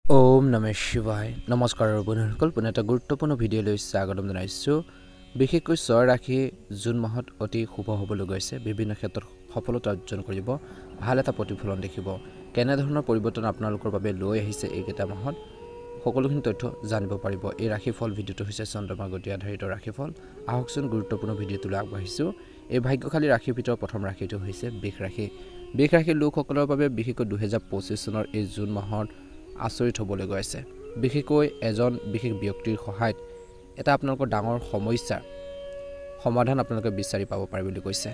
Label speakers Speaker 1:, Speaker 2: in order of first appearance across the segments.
Speaker 1: ওম নমঃ শিৱায় নমস্কাৰ বন্ধুসকল পুনৰ এটা গুৰুত্বপূৰ্ণ ভিডিঅ'লৈ স্বাগতম জনাইছোঁ বিশেষকৈ ছয় ৰাশি জুন মাহত অতি শুভ হ'বলৈ গৈছে বিভিন্ন ক্ষেত্ৰত সফলতা অৰ্জন কৰিব ভাল এটা প্ৰতিফলন দেখিব কেনে ধৰণৰ পৰিৱৰ্তন আপোনালোকৰ বাবে লৈ আহিছে এইকেইটা মাহত সকলোখিনি তথ্য জানিব পাৰিব এই ৰাশিফল ভিডিঅ'টো হৈছে চন্দ্ৰমা গতি আধাৰিত ৰাশিফল আহকচোন গুৰুত্বপূৰ্ণ ভিডিঅ'টোলৈ আগবাঢ়িছোঁ এই ভাগ্যশালী ৰাশিৰ ভিতৰত প্ৰথম ৰাশিটো হৈছে বৃষ ৰাশিৰ লোকসকলৰ বাবে বিশেষকৈ 2025 চনৰ এই জুন মাহত আচৰিত হ'বলৈ গৈছে বিশেষকৈ এজন বিশেষ ব্যক্তিৰ সহায়ত এটা আপোনালোকৰ ডাঙৰ সমস্যাৰ সমাধান আপোনালোকে বিচাৰি পাব পাৰে বুলি কৈছে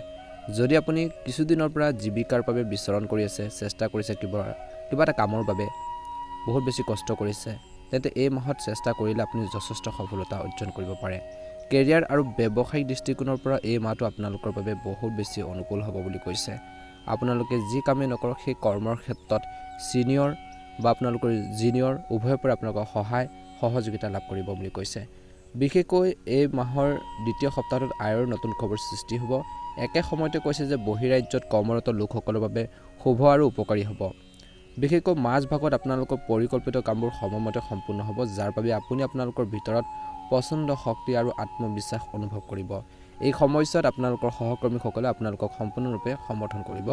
Speaker 1: যদি আপুনি কিছুদিনৰ পৰা জীৱিকাৰ বাবে বিচৰণ কৰি আছে চেষ্টা কৰিছে কিবা এটা কামৰ বাবে বহুত বেছি কষ্ট কৰিছে তেন্তে এই মাহত চেষ্টা কৰিলে আপুনি যথেষ্ট সফলতা অৰ্জন কৰিব পাৰে কেৰিয়াৰ আৰু ব্যৱসায়িক দৃষ্টিকোণৰ পৰা এই মাহটো আপোনালোকৰ বাবে বহুত বেছি অনুকূল হ'ব বুলি কৈছে আপোনালোকে যি কামেই নকৰক সেই কৰ্মৰ ক্ষেত্ৰত সিনিয়ৰ বা আপোনালোকৰ জুনিয়ৰ উভয়ৰ পৰা আপোনালোকৰ সহায় সহযোগিতা লাভ কৰিব বুলি কৈছে বিশেষকৈ এই মাহৰ দ্বিতীয় সপ্তাহত আয়ৰ নতুন খবৰ সৃষ্টি হ'ব একে সময়তে কৈছে যে বহিৰাজ্যত কৰ্মৰত লোকসকলৰ বাবে শুভ আৰু উপকাৰী হ'ব বিশেষকৈ মাজ ভাগত আপোনালোকৰ পৰিকল্পিত কামবোৰ সময়মতে সম্পূৰ্ণ হ'ব যাৰ বাবে আপুনি আপোনালোকৰ ভিতৰত পছন্দ শক্তি আৰু আত্মবিশ্বাস অনুভৱ কৰিব এই সময়ছোৱাত আপোনালোকৰ সহকৰ্মীসকলে আপোনালোকক সম্পূৰ্ণৰূপে সমৰ্থন কৰিব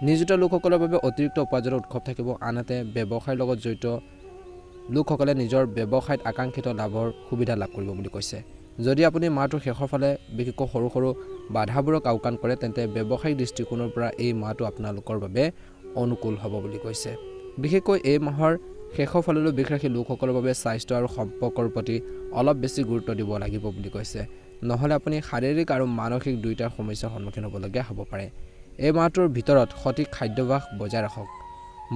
Speaker 1: নিযুত লোকসকলৰ বাবে অতিৰিক্ত উপাৰ্জনৰ উৎস থাকিব আনহাতে ব্যৱসায়ৰ লগত জড়িত লোকসকলে নিজৰ ব্যৱসায়ত আকাংক্ষিত লাভৰ সুবিধা লাভ কৰিব বুলি কৈছে যদি আপুনি মাহটোৰ শেষৰ ফালে বিশেষকৈ সৰু বাধাবোৰক আওকাণ কৰে তেন্তে ব্যৱসায়িক দৃষ্টিকোণৰ পৰা এই মাহটো আপোনালোকৰ বাবে অনুকূল হ'ব বুলি কৈছে বিশেষকৈ এই মাহৰ শেষৰ ফাললৈ বৃষ ৰাশিৰ লোকসকলৰ বাবে স্বাস্থ্য আৰু সম্পৰ্কৰ প্ৰতি অলপ বেছি গুৰুত্ব দিব লাগিব বুলি কৈছে নহলে আপুনি শাৰীৰিক আৰু মানসিক দুইটাৰ সমস্যাৰ সন্মুখীন হ'বলগীয়া হ'ব পাৰে এই মাহটোৰ ভিতৰত সঠিক খাদ্যাভ্যাস বজাই ৰাখক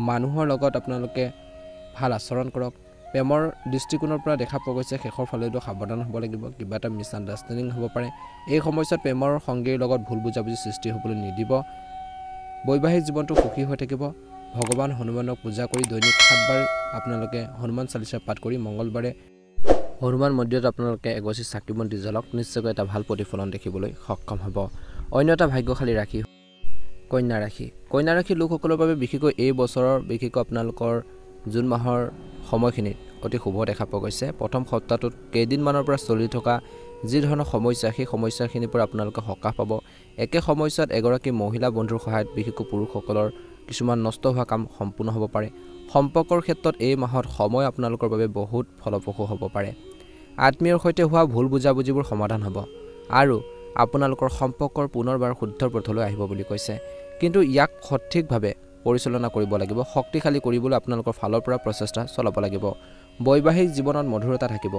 Speaker 1: মানুহৰ লগত আপোনালোকে ভাল আচৰণ কৰক প্ৰেমৰ দৃষ্টিকোণৰ পৰা দেখা পোৱা গৈছে শেষৰ ফালেতো সাৱধান হ'ব লাগিব কিবা এটা মিছআণ্ডাৰষ্টেণ্ডিং হ'ব পাৰে এই সময়ছোৱাত প্ৰেমৰ সংগীৰ লগত ভুল বুজাবুজি সৃষ্টি হ'বলৈ নিদিব বৈবাহিক জীৱনটো সুখী হৈ থাকিব ভগৱান হনুমানক পূজা কৰি দৈনিক 7 বাৰ আপোনালোকে হনুমান চালিচা পাঠ কৰি মঙ্গলবাৰে হনুমান মন্দিৰত আপোনালোকে এগছি চাকি বন্তি জ্বলক নিশ্চয়কৈ এটা ভাল প্ৰতিফলন দেখিবলৈ সক্ষম হ'ব অন্য এটা ভাগ্যশালী ৰাশি কন্যা ৰাশি লোকসকলৰ বাবে বিশেষকৈ এই বছৰৰ বিশেষকৈ আপোনালোকৰ জুন মাহৰ সময়খিনিত অতি শুভ দেখা পোৱা গৈছে প্ৰথম সপ্তাহটোত কেইদিনমানৰ পৰা চলি থকা যি ধৰণৰ সমস্যা সেই সমস্যাখিনিৰ পৰা আপোনালোকে সকাহ পাব একে সময়ছোৱাত এগৰাকী মহিলা বন্ধুৰ সহায়ত বিশেষকৈ পুৰুষসকলৰ কিছুমান নষ্ট হোৱা কাম সম্পূৰ্ণ হ'ব পাৰে সম্পৰ্কৰ ক্ষেত্ৰত এই মাহত সময় আপোনালোকৰ বাবে বহুত ফলপ্ৰসূ হ'ব পাৰে আত্মীয়ৰ সৈতে হোৱা ভুল বুজাবুজিবোৰ সমাধান হ'ব আৰু আপোনালোকৰ সম্পৰ্কৰ পুনৰবাৰ শুদ্ধ পথলৈ আহিব বুলি কৈছে কিন্তু ইয়াক সঠিকভাৱে পৰিচালনা কৰিব লাগিব শক্তিশালী কৰিবলৈ আপোনালোকৰ ফালৰ পৰা প্ৰচেষ্টা চলাব লাগিব বৈবাহিক জীৱনত মধুৰতা থাকিব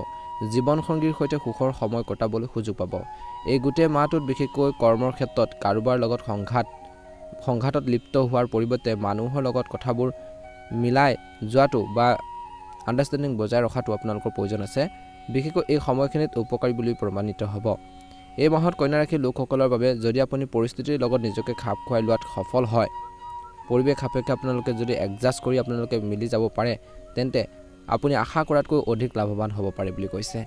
Speaker 1: জীৱন সংগীৰ সৈতে সুখৰ সময় কটাবলৈ সুযোগ পাব এই গোটেই মাহটোত বিশেষকৈ কৰ্মৰ ক্ষেত্ৰত কাৰোবাৰ লগত সংঘাতত লিপ্ত হোৱাৰ পৰিৱৰ্তে মানুহৰ লগত কথাবোৰ মিলাই যোৱাটো বা আণ্ডাৰষ্টেণ্ডিং বজাই ৰখাটো আপোনালোকৰ প্ৰয়োজন আছে বিশেষকৈ এই সময়খিনিত উপকাৰী বুলি প্ৰমাণিত হ'ব এই মাহত কন্যা ৰাশিৰ লোকসকলৰ বাবে যদি আপুনি পৰিস্থিতিৰ লগত নিজকে খাপ খুৱাই লোৱাত সফল হয় পৰিৱেশ সাপেক্ষে আপোনালোকে যদি এডজাষ্ট কৰি আপোনালোকে মিলি যাব পাৰে তেন্তে আপুনি আশা কৰাতকৈ অধিক লাভৱান হ'ব পাৰে বুলি কৈছে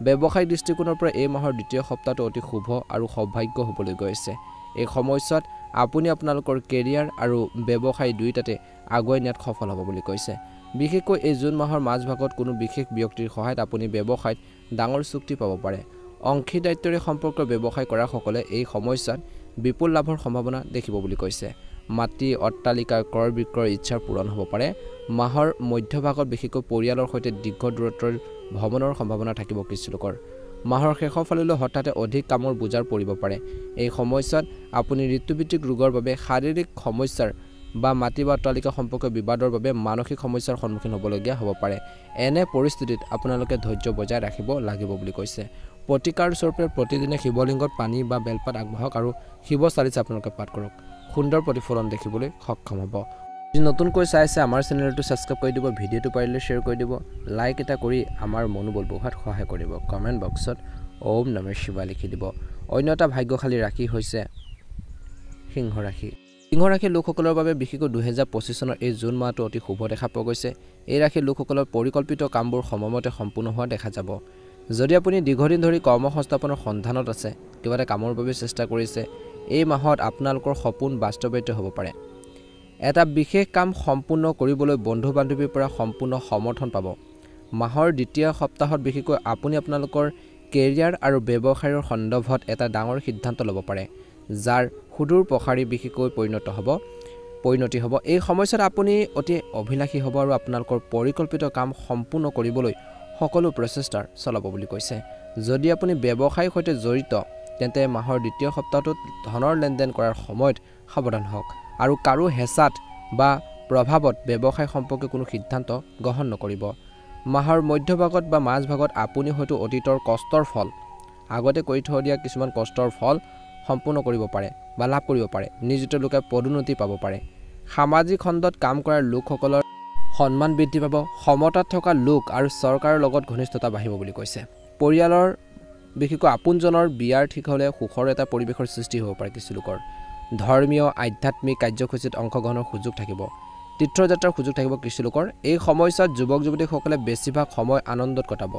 Speaker 1: ব্যৱসায়িক দৃষ্টিকোণৰ পৰা এই মাহৰ দ্বিতীয় সপ্তাহটো অতি শুভ আৰু সৌভাগ্য হ'বলৈ গৈছে এই সময়ছোৱাত আপুনি আপোনালোকৰ কেৰিয়াৰ আৰু ব্যৱসায় দুইটাতে আগুৱাই নিয়াত সফল হ'ব বুলি কৈছে বিশেষকৈ এই জুন মাহৰ মাজভাগত কোনো বিশেষ ব্যক্তিৰ সহায়ত আপুনি ব্যৱসায়ত ডাঙৰ চুক্তি পাব পাৰে অংশীদাৰিত্বৰে সম্পৰ্ক ব্যৱসায় কৰাসকলে এই সময়ছোৱাত বিপুল লাভৰ সম্ভাৱনা দেখিব বুলি কৈছে মাটি অট্টালিকা ক্ৰয় বিক্ৰয়ৰ ইচ্ছা পূৰণ হ'ব পাৰে মাহৰ মধ্যভাগত বিশেষকৈ পৰিয়ালৰ সৈতে দীৰ্ঘ দূৰত্বৰ ভ্ৰমণৰ সম্ভাৱনা থাকিব কিছু লোকৰ মাহৰ শেষৰ ফাললৈ হঠাতে অধিক কামৰ বোজাৰ পৰিব পাৰে এই সময়ছোৱাত আপুনি ঋতুভিত্তিক ৰোগৰ বাবে শাৰীৰিক সমস্যাৰ বা মাটি বা অট্টালিকা সম্পৰ্কীয় বিবাদৰ বাবে মানসিক সমস্যাৰ সন্মুখীন হ'বলগীয়া হ'ব পাৰে এনে পৰিস্থিতিত আপোনালোকে ধৈৰ্য বজাই ৰাখিব লাগিব বুলি কৈছে প্ৰতিকাৰ স্বৰূপে প্ৰতিদিনে শিৱলিংগত পানী বা বেলপাত আগবঢ়াওক আৰু শিৱ চালিচা আপোনালোকে পাঠ কৰক সুন্দৰ প্ৰতিফলন দেখিবলৈ সক্ষম হ'ব যদি নতুনকৈ চাইছে আমাৰ চেনেলটো ছাবস্ক্ৰাইব কৰি দিব ভিডিঅ'টো পাৰিলে শ্বেয়াৰ কৰি দিব লাইক এটা কৰি আমাৰ মনোবল বঢ়োৱাত সহায় কৰিব কমেণ্ট বক্সত ওম নমঃ শিৱায় লিখি দিব অন্য এটা ভাগ্যশালী ৰাশি হৈছে সিংহ ৰাশিৰ লোকসকলৰ বাবে বিশেষকৈ 2025 চনৰ এই জুন মাহটো অতি শুভ দেখা পোৱা গৈছে এই ৰাশিৰ লোকসকলৰ পৰিকল্পিত কামবোৰ সময়মতে সম্পূৰ্ণ হোৱা দেখা যাব যদি আপুনি দীৰ্ঘদিন ধৰি কৰ্মসংস্থাপনৰ সন্ধানত আছে কিবা এটা কামৰ বাবে চেষ্টা কৰিছে এই মাহত আপোনালোকৰ সপোন বাস্তৱায়িত হ'ব পাৰে এটা বিশেষ কাম সম্পূৰ্ণ কৰিবলৈ বন্ধু বান্ধৱীৰ পৰা সম্পূৰ্ণ সমৰ্থন পাব মাহৰ দ্বিতীয় সপ্তাহত বিশেষকৈ আপুনি আপোনালোকৰ কেৰিয়াৰ আৰু ব্যৱসায়ৰ সন্দৰ্ভত এটা ডাঙৰ সিদ্ধান্ত ল'ব পাৰে যাৰ সুদূৰ প্ৰসাৰী বিশেষকৈ পৰিণতি হ'ব এই সময়ছোৱাত আপুনি অতি অভিলাষী হ'ব আৰু আপোনালোকৰ পৰিকল্পিত কাম সম্পূৰ্ণ কৰিবলৈ সকলো প্ৰচেষ্টা চলাব বুলি কৈছে যদি আপুনি ব্যৱসায়ৰ সৈতে জড়িত তেন্তে মাহৰ দ্বিতীয় সপ্তাহটোত ধনৰ লেনদেন কৰাৰ সময়ত সাৱধান হওক আৰু কাৰো হেঁচাত বা প্ৰভাৱত ব্যৱসায় সম্পৰ্কে কোনো সিদ্ধান্ত গ্ৰহণ নকৰিব মাহৰ মধ্যভাগত বা মাজভাগত আপুনি হয়তো অতীতৰ কষ্টৰ ফল আগতে কৰি থৈ দিয়া কিছুমান কষ্টৰ ফল সম্পূৰ্ণ কৰিব পাৰে বা লাভ কৰিব পাৰে নিয়োজিত লোকে পদোন্নতি পাব পাৰে সামাজিক খণ্ডত কাম কৰাৰ লোকসকলৰ সন্মান বৃদ্ধি পাব সমতাত থকা লোক আৰু চৰকাৰৰ লগত ঘনিষ্ঠতা বাঢ়িব বুলি কৈছে পৰিয়ালৰ বিশেষকৈ আপোনজনৰ বিয়াৰ ঠিক হ'লে সুখৰ এটা পৰিৱেশৰ সৃষ্টি হ'ব পাৰে কিছু লোকৰ ধৰ্মীয় আধ্যাত্মিক কাৰ্যসূচীত অংশগ্ৰহণৰ সুযোগ থাকিব তীৰ্থযাত্ৰাৰ সুযোগ থাকিব কিছু লোকৰ এই সময়ছোৱাত যুৱক যুৱতীসকলে বেছিভাগ সময় আনন্দত কটাব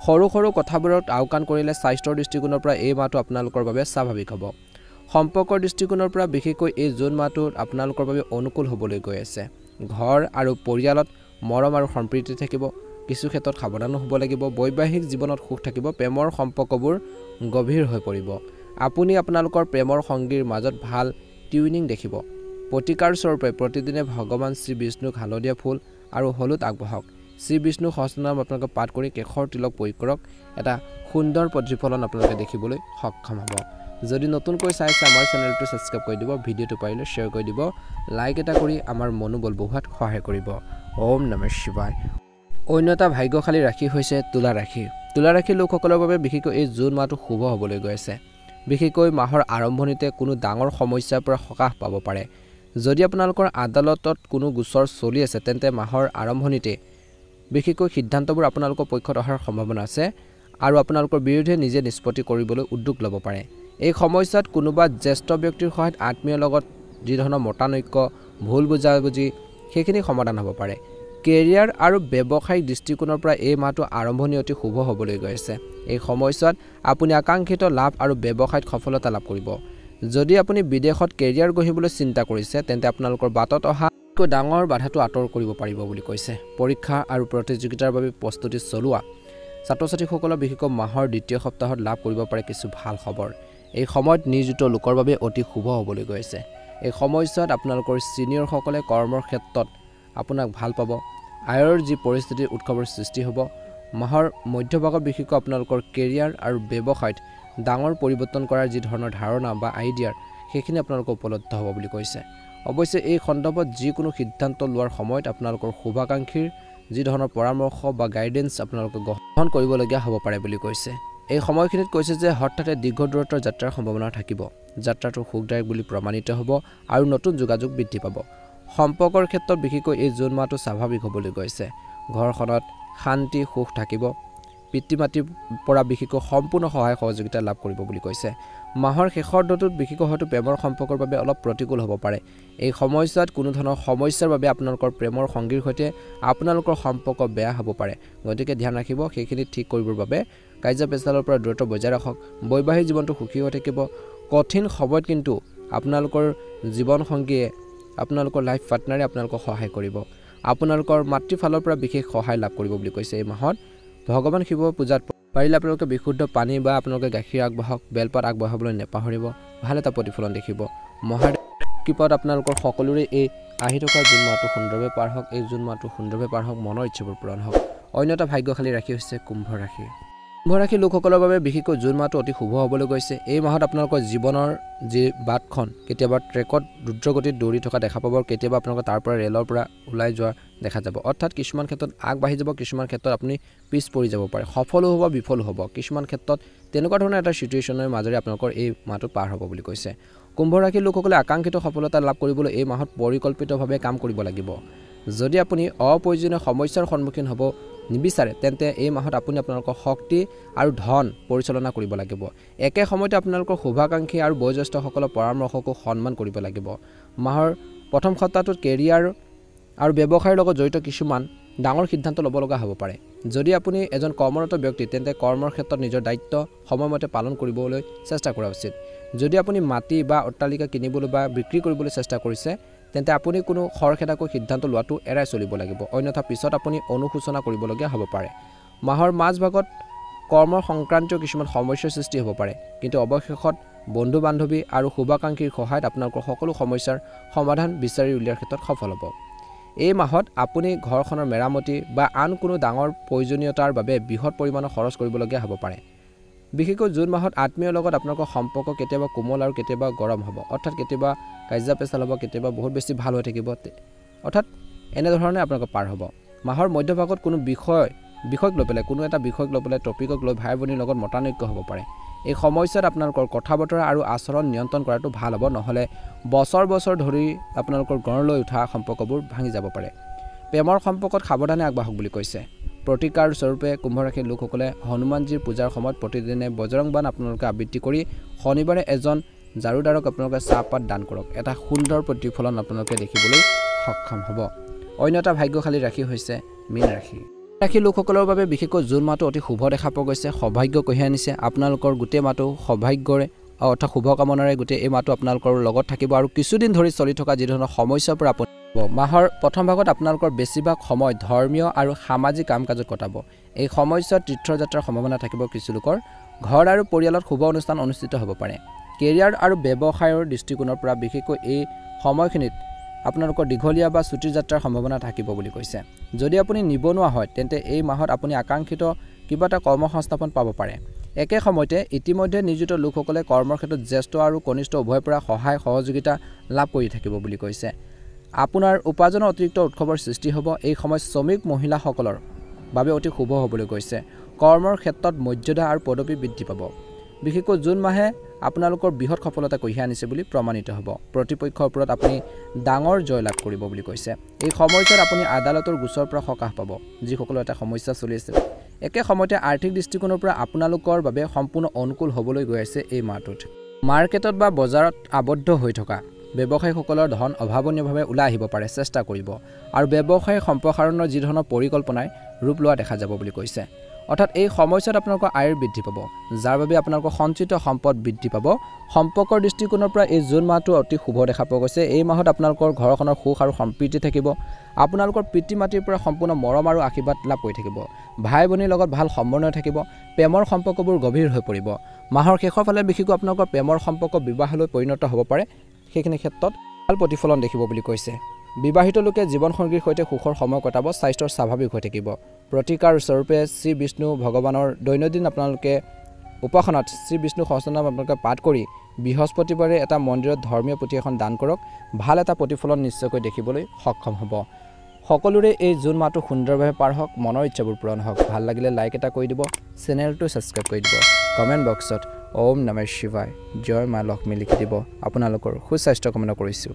Speaker 1: সৰু সৰু কথাবোৰত আওকাণ কৰিলে স্বাস্থ্যৰ দৃষ্টিকোণৰ পৰা এই মাহটো আপোনালোকৰ বাবে স্বাভাৱিক হ'ব সম্পৰ্কৰ দৃষ্টিকোণৰ পৰা বিশেষকৈ এই জুন মাহটোত আপোনালোকৰ বাবে অনুকূল হ'বলৈ গৈ আছে ঘৰ আৰু পৰিয়ালত মৰম আৰু সম্প্ৰীতি থাকিব কিছু ক্ষেত্ৰত সাৱধান হ'ব লাগিব বৈবাহিক জীৱনত সুখ থাকিব প্ৰেমৰ সম্পৰ্কবোৰ গভীৰ হৈ পৰিব আপুনি আপোনালোকৰ প্ৰেমৰ সংগীৰ মাজত ভাল টিউনিং দেখিব প্ৰতিকাৰ স্বৰূপে প্ৰতিদিনে ভগৱান শ্ৰী বিষ্ণুক হালধীয়া ফুল আৰু হলুদ আগবঢ়াওক শ্ৰী বিষ্ণু সহস্ৰনাম আপোনালোকে পাঠ কৰি কেশৰ তিলক প্ৰয়োগ কৰক এটা সুন্দৰ প্ৰতিফলন আপোনালোকে দেখিবলৈ সক্ষম হ'ব যদি নতুনকৈ চাইছে আমাৰ চেনেলটো সাবস্ক্ৰাইব কৰি দিব ভিডিঅ'টো পাৰিলে শ্বেয়াৰ কৰি দিব লাইক এটা কৰি আমাৰ মনোবল বঢ়োৱাত সহায় কৰিব ওম নমঃ শিৱায় অন্য এটা ভাগ্যশালী ৰাশি হৈছে তুলা ৰাশি লোকসকলৰ বাবে বিশেষকৈ এই জুন মাহটো শুভ হ'বলৈ গৈ আছে বিশেষকৈ মাহৰ আৰম্ভণিতে কোনো ডাঙৰ সমস্যাৰ পৰা সকাহ পাব পাৰে যদি আপোনালোকৰ আদালতত কোনো গোচৰ চলি আছে তেন্তে মাহৰ আৰম্ভণিতে বিশেষকৈ সিদ্ধান্তবোৰ আপোনালোকৰ পক্ষত অহাৰ সম্ভাৱনা আছে আৰু আপোনালোকৰ বিৰুদ্ধে নিজে নিষ্পত্তি কৰিবলৈ উদ্যোগ ল'ব পাৰে এই সময়ছোৱাত কোনোবা জ্যেষ্ঠ ব্যক্তিৰ সহায়ত আত্মীয়ৰ লগত যি ধৰণৰ মতানৈক্য ভুল বুজাবুজি সেইখিনি সমাধান হ'ব পাৰে কেৰিয়াৰ আৰু ব্যৱসায়িক দৃষ্টিকোণৰ পৰা এই মাহটো আৰম্ভণি অতি শুভ হ'বলৈ গৈ আছে এই সময়ছোৱাত আপুনি আকাংক্ষিত লাভ আৰু ব্যৱসায়িক সফলতা লাভ কৰিব যদি আপুনি বিদেশত কেৰিয়াৰ গঢ়িবলৈ চিন্তা কৰিছে তেন্তে আপোনালোকৰ বাটত অহা ডাঙৰ বাধাটো আঁতৰ কৰিব পাৰিব বুলি কৈছে পৰীক্ষা আৰু প্ৰতিযোগিতাৰ বাবে প্ৰস্তুতি চলোৱা ছাত্ৰ ছাত্ৰীসকলৰ বিশেষকৈ মাহৰ দ্বিতীয় সপ্তাহত লাভ কৰিব পাৰে কিছু ভাল খবৰ এই সময়ত নিয়োজিত লোকৰ বাবে অতি শুভ হ'বলৈ গৈ আছে এই সময়ছোৱাত আপোনালোকৰ ছিনিয়ৰসকলে কৰ্মৰ ক্ষেত্ৰত আপোনাক ভাল পাব আয়ৰ যি পৰিস্থিতিৰ উৎসৱৰ সৃষ্টি হ'ব মাহৰ মধ্যভাগত বিশেষকৈ আপোনালোকৰ কেৰিয়াৰ আৰু ব্যৱসায়ত ডাঙৰ পৰিৱৰ্তন কৰাৰ যি ধৰণৰ ধাৰণা বা আইডিয়াৰ সেইখিনি আপোনালোকৰ উপলব্ধ হ'ব বুলি কৈছে অৱশ্যে এই সন্দৰ্ভত যিকোনো সিদ্ধান্ত লোৱাৰ সময়ত আপোনালোকৰ শুভাকাংক্ষীৰ যি ধৰণৰ পৰামৰ্শ বা গাইডেন্স আপোনালোকে গ্ৰহণ কৰিবলগীয়া হ'ব পাৰে বুলি কৈছে এই সময়খিনিত কৈছে যে হঠাতে দীৰ্ঘ দূৰত্বৰ যাত্ৰাৰ সম্ভাৱনা থাকিব যাত্ৰাটো সুখদায়ক বুলি প্ৰমাণিত হ'ব আৰু নতুন যোগাযোগ বৃদ্ধি পাব সম্পৰ্কৰ ক্ষেত্ৰত বিশেষকৈ এই জুন মাহটো স্বাভাৱিক হ'বলৈ গৈছে ঘৰখনত শান্তি সুখ থাকিব পিতৃ মাতৃৰ পৰা বিশেষকৈ সম্পূৰ্ণ সহায় সহযোগিতা লাভ কৰিব বুলি কৈছে মাহৰ শেষৰ দিনটোত বিশেষকৈ হয়তো প্ৰেমৰ সম্পৰ্কৰ বাবে অলপ প্ৰতিকূল হ'ব পাৰে এই সময়ছোৱাত কোনো ধৰণৰ সমস্যাৰ বাবে আপোনালোকৰ প্ৰেমৰ সংগীৰ সৈতে আপোনালোকৰ সম্পৰ্ক বেয়া হ'ব পাৰে গতিকে ধ্যান ৰাখিব সেইখিনি ঠিক কৰিবৰ বাবে কাৰ্যপেচালৰ পৰা দূৰত্ব বজাই ৰাখক বৈবাহিক জীৱনটো সুখী হৈ থাকিব কঠিন সময়ত কিন্তু আপোনালোকৰ জীৱন সংগীয়ে আপোনালোকৰ লাইফ পাৰ্টনাৰে আপোনালোকক সহায় কৰিব আপোনালোকৰ মাতৃফালৰ পৰা বিশেষ সহায় লাভ কৰিব বুলি কৈছে এই মাহত ভগৱান শিৱৰ পূজাত পাৰিলে আপোনালোকে বিশুদ্ধ পানী বা আপোনালোকে গাখীৰ আগবঢ়াওক বেলপাত আগবঢ়াবলৈ নেপাহৰিব ভাল এটা প্ৰতিফলন দেখিব মহাদেৱ কৃপাত আপোনালোকৰ সকলোৰে এই আহি থকা জুন মাহটো সুন্দৰভাৱে পাৰ হওক এই জুন মাহটো সুন্দৰভাৱে পাৰ হওক মনৰ ইচ্ছাবোৰ পূৰণ হওক অন্য এটা ভাগ্যশালী ৰাশি হৈছে কুম্ভ ৰাশি লোকসকলৰ বাবে বিশেষকৈ জুন মাহটো অতি শুভ হ'বলৈ গৈছে এই মাহত আপোনালোকৰ জীৱনৰ যি বাটখন কেতিয়াবা ট্ৰেকত দ্ৰুতগতিত দৌৰি থকা দেখা পাব কেতিয়াবা আপোনালোকৰ তাৰ পৰা ৰেলৰ পৰা ওলাই যোৱা দেখা যাব অৰ্থাৎ কিছুমান ক্ষেত্ৰত আগবাঢ়ি যাব কিছুমান ক্ষেত্ৰত আপুনি পিছ পৰি যাব পাৰে সফল হ'ব বিফল হ'ব কিছুমান ক্ষেত্ৰত তেনেকুৱা ধৰণৰ এটা সিচুৱেশ্যনৰ মাজেৰে আপোনালোকৰ এই মাহটো পাৰ হ'ব বুলি কৈছে কুম্ভ ৰাশিৰ লোকসকলে আকাংক্ষিত সফলতা লাভ কৰিবলৈ এই মাহত পৰিকল্পিতভাৱে কাম কৰিব লাগিব যদি আপুনি অপ্ৰয়োজনীয় সমস্যাৰ সন্মুখীন হ'ব নিবিচাৰে তেন্তে এই মাহত আপুনি আপোনালোকৰ শক্তি আৰু ধন পৰিচালনা কৰিব লাগিব একে সময়তে আপোনালোকৰ শুভাকাংক্ষী আৰু বয়োজ্যেষ্ঠসকলৰ পৰামৰ্শকো সন্মান কৰিব লাগিব মাহৰ প্ৰথম সপ্তাহটোত কেৰিয়াৰ আৰু ব্যৱসায়ৰ লগত জড়িত কিছুমান ডাঙৰ সিদ্ধান্ত ল'ব লগা হ'ব পাৰে যদি আপুনি এজন কৰ্মৰত ব্যক্তি তেন্তে কৰ্মৰ ক্ষেত্ৰত নিজৰ দায়িত্ব সময়মতে পালন কৰিবলৈ চেষ্টা কৰা উচিত যদি আপুনি মাটি বা অট্টালিকা কিনিবলৈ বা বিক্ৰী কৰিবলৈ চেষ্টা কৰিছে তেন্তে আপুনি কোনো খৰখেদাকৈ সিদ্ধান্ত লোৱাটো এৰাই চলিব লাগিব, অন্যথা পিছত আপুনি অনুশোচনা কৰিবলগীয়া হ'ব পাৰে। মাহৰ মাজভাগত কৰ্মৰ সংক্ৰান্তীয় কিছুমান সমস্যাৰ সৃষ্টি হ'ব পাৰে, কিন্তু অৱশেষত বন্ধু বান্ধৱী আৰু শুভাকাংক্ষীৰ সহায়ত আপোনালোকৰ সকলো সমস্যাৰ সমাধান বিচাৰি উলিওৱাৰ ক্ষেত্ৰত সফল হ'ব। এই মাহত আপুনি ঘৰখনৰ মেৰামতি বা আন কোনো ডাঙৰ প্ৰয়োজনীয়তাৰ বাবে বৃহৎ পৰিমাণৰ খৰচ কৰিবলগীয়া হ'ব পাৰে। বিশেষকৈ জুন মাহত আত্মীয়ৰ লগত আপোনালোকৰ সম্পৰ্ক কেতিয়াবা কোমল আৰু কেতিয়াবা গৰম হ'ব, অৰ্থাৎ কেতিয়াবা কাজিয়া পেচাল হ'ব, কেতিয়াবা বহুত বেছি ভাল হৈ থাকিব, অৰ্থাৎ এনেধৰণে আপোনালোকৰ পাৰ হ'ব। মাহৰ মধ্যভাগত কোনো বিষয়ক লৈ পেলাই কোনো এটা বিষয়ক লৈ পেলাই টপিকক লৈ ভাই ভনীৰ লগত মতানৈক্য হ'ব পাৰে। এই সময়ছোৱাত আপোনালোকৰ কথা বতৰা আৰু আচৰণ নিয়ন্ত্ৰণ কৰাটো ভাল হ'ব, নহ'লে বছৰ ধৰি আপোনালোকৰ গঢ় লৈ উঠা সম্পৰ্কবোৰ ভাঙি যাব পাৰে। প্ৰেমৰ সম্পৰ্কত সাৱধানে আগবাঢ়ক বুলি কৈছে। প্ৰতিকাৰ স্বৰূপে কুম্ভ ৰাশিৰ লোকসকলে হনুমানজীৰ পূজাৰ সময়ত প্ৰতিদিনে বজৰং বাণ আপোনালোকে আবৃত্তি কৰি শনিবাৰে এজন জাৰুদাৰক আপোনালোকে চাহপাত দান কৰক। এটা সুন্দৰ প্ৰতিফলন আপোনালোকে দেখিবলৈ সক্ষম হ'ব। অন্য এটা ভাগ্যশালী ৰাশি হৈছে মীন ৰাশি। ৰাশিৰ লোকসকলৰ বাবে বিশেষকৈ জুন মাহটো অতি শুভ দেখা পোৱা গৈছে। সৌভাগ্য কঢ়িয়াই আনিছে। আপোনালোকৰ গোটেই মাহটো সৌভাগ্যৰে অৰ্থাৎ শুভকামনাৰে গোটেই এই মাহটো আপোনালোকৰ লগত থাকিব আৰু কিছুদিন ধৰি চলি থকা যি ধৰণৰ সমস্যাৰ পৰা আপুনি মাহৰ প্ৰথম ভাগত আপোনালোকৰ বেছিভাগ সময় ধৰ্মীয় আৰু সামাজিক কাম কাজত কটাব। এই সময়ছোৱাত তীৰ্থযাত্ৰাৰ সম্ভাৱনা থাকিব। কিছু লোকৰ ঘৰ আৰু পৰিয়ালত শুভ অনুষ্ঠান অনুষ্ঠিত হ'ব পাৰে। কেৰিয়াৰ আৰু ব্যৱসায়ৰ দৃষ্টিকোণৰ পৰা বিশেষকৈ এই সময়খিনিত আপোনালোকৰ দীঘলীয়া বা ছুটিৰ যাত্ৰাৰ সম্ভাৱনা থাকিব বুলি কৈছে। যদি আপুনি নিবনুৱা হয় তেন্তে এই মাহত আপুনি আকাংক্ষিত কিবা এটা কৰ্মসংস্থাপন পাব পাৰে। একে সময়তে ইতিমধ্যে নিয়োজিত লোকসকলে কৰ্মৰ ক্ষেত্ৰত জ্যেষ্ঠ আৰু কনিষ্ঠ উভয়ৰ পৰা সহায় সহযোগিতা লাভ কৰি থাকিব বুলি কৈছে। আপোনাৰ উপাৰ্জনৰ অতিৰিক্ত উৎসৱৰ সৃষ্টি হ'ব। এই সময়ত শ্ৰমিক মহিলাসকলৰ বাবে অতি শুভ হ'বলৈ গৈছে। কৰ্মৰ ক্ষেত্ৰত মৰ্যাদা আৰু পদবী বৃদ্ধি পাব। বিশেষকৈ জুন মাহে আপোনালোকৰ বৃহৎ সফলতা কঢ়িয়াই আনিছে বুলি প্ৰমাণিত হ'ব। প্ৰতিপক্ষৰ ওপৰত আপুনি ডাঙৰ জয় লাভ কৰিব বুলি কৈছে। এই সময়ছোৱাত আপুনি আদালতৰ গোচৰৰ পৰা সকাহ পাব, যিসকলৰ এটা সমস্যা চলি আছে। একে সময়তে আৰ্থিক দৃষ্টিকোণৰ পৰা আপোনালোকৰ বাবে সম্পূৰ্ণ অনুকূল হ'বলৈ গৈ আছে। এই মাহটোত মাৰ্কেটত বা বজাৰত আবদ্ধ হৈ থকা ব্যৱসায়ীসকলৰ ধন অভাৱনীয়ভাৱে ওলাই আহিব পাৰে, চেষ্টা কৰিব। আৰু ব্যৱসায়ী সম্প্ৰসাৰণৰ যি ধৰণৰ পৰিকল্পনাই ৰূপ লোৱা দেখা যাব বুলি কৈছে। অৰ্থাৎ এই সময়ছোৱাত আপোনালোকৰ আয়ৰ বৃদ্ধি পাব, যাৰ বাবে আপোনালোকৰ সঞ্চিত সম্পদ বৃদ্ধি পাব। সম্পৰ্কৰ দৃষ্টিকোণৰ পৰা এই জুন মাহটো অতি শুভ দেখা পোৱা গৈছে। এই মাহত আপোনালোকৰ ঘৰখনৰ সুখ আৰু সম্প্ৰীতি থাকিব। আপোনালোকৰ পিতৃ মাতৃৰ পৰা সম্পূৰ্ণ মৰম আৰু আশীৰ্বাদ লাভ কৰি থাকিব। ভাই ভনীৰ লগত ভাল সমন্বয় থাকিব। প্ৰেমৰ সম্পৰ্কবোৰ গভীৰ হৈ পৰিব। মাহৰ শেষৰ ফালে বিশেষকৈ আপোনালোকৰ প্ৰেমৰ সম্পৰ্ক বিবাহলৈ পৰিণত হ'ব পাৰে। সেইখিনি ক্ষেত্ৰত ভাল প্ৰতিফলন দেখিব বুলি কৈছে। বিবাহিত লোকে জীৱনসংগীৰ সৈতে সুখৰ সময় কটাব। স্বাস্থ্যৰ স্বাভাৱিক হৈ থাকিব। প্ৰতিকাৰ স্বৰূপে শ্ৰী বিষ্ণু ভগৱানৰ দৈনন্দিন আপোনালোকে উপাসনাত শ্ৰী বিষ্ণু সহস্ৰনাম আপোনালোকে পাঠ কৰি বৃহস্পতিবাৰে এটা মন্দিৰত ধৰ্মীয় পুথি এখন দান কৰক। ভাল এটা প্ৰতিফলন নিশ্চয়কৈ দেখিবলৈ সক্ষম হ'ব। সকলোৰে এই জুন মাহটো সুন্দৰভাৱে পাৰ হওক, মনৰ ইচ্ছাবোৰ পূৰণ হওক। ভাল লাগিলে লাইক এটা কৰি দিব, চেনেলটো ছাবস্ক্ৰাইব কৰি দিব, কমেণ্ট বক্সত ওম নমঃ শিৱায়, জয় মা লক্ষ্মী লিখি দিব। আপোনালোকৰ সুস্বাস্থ্য কামনা কৰিছোঁ।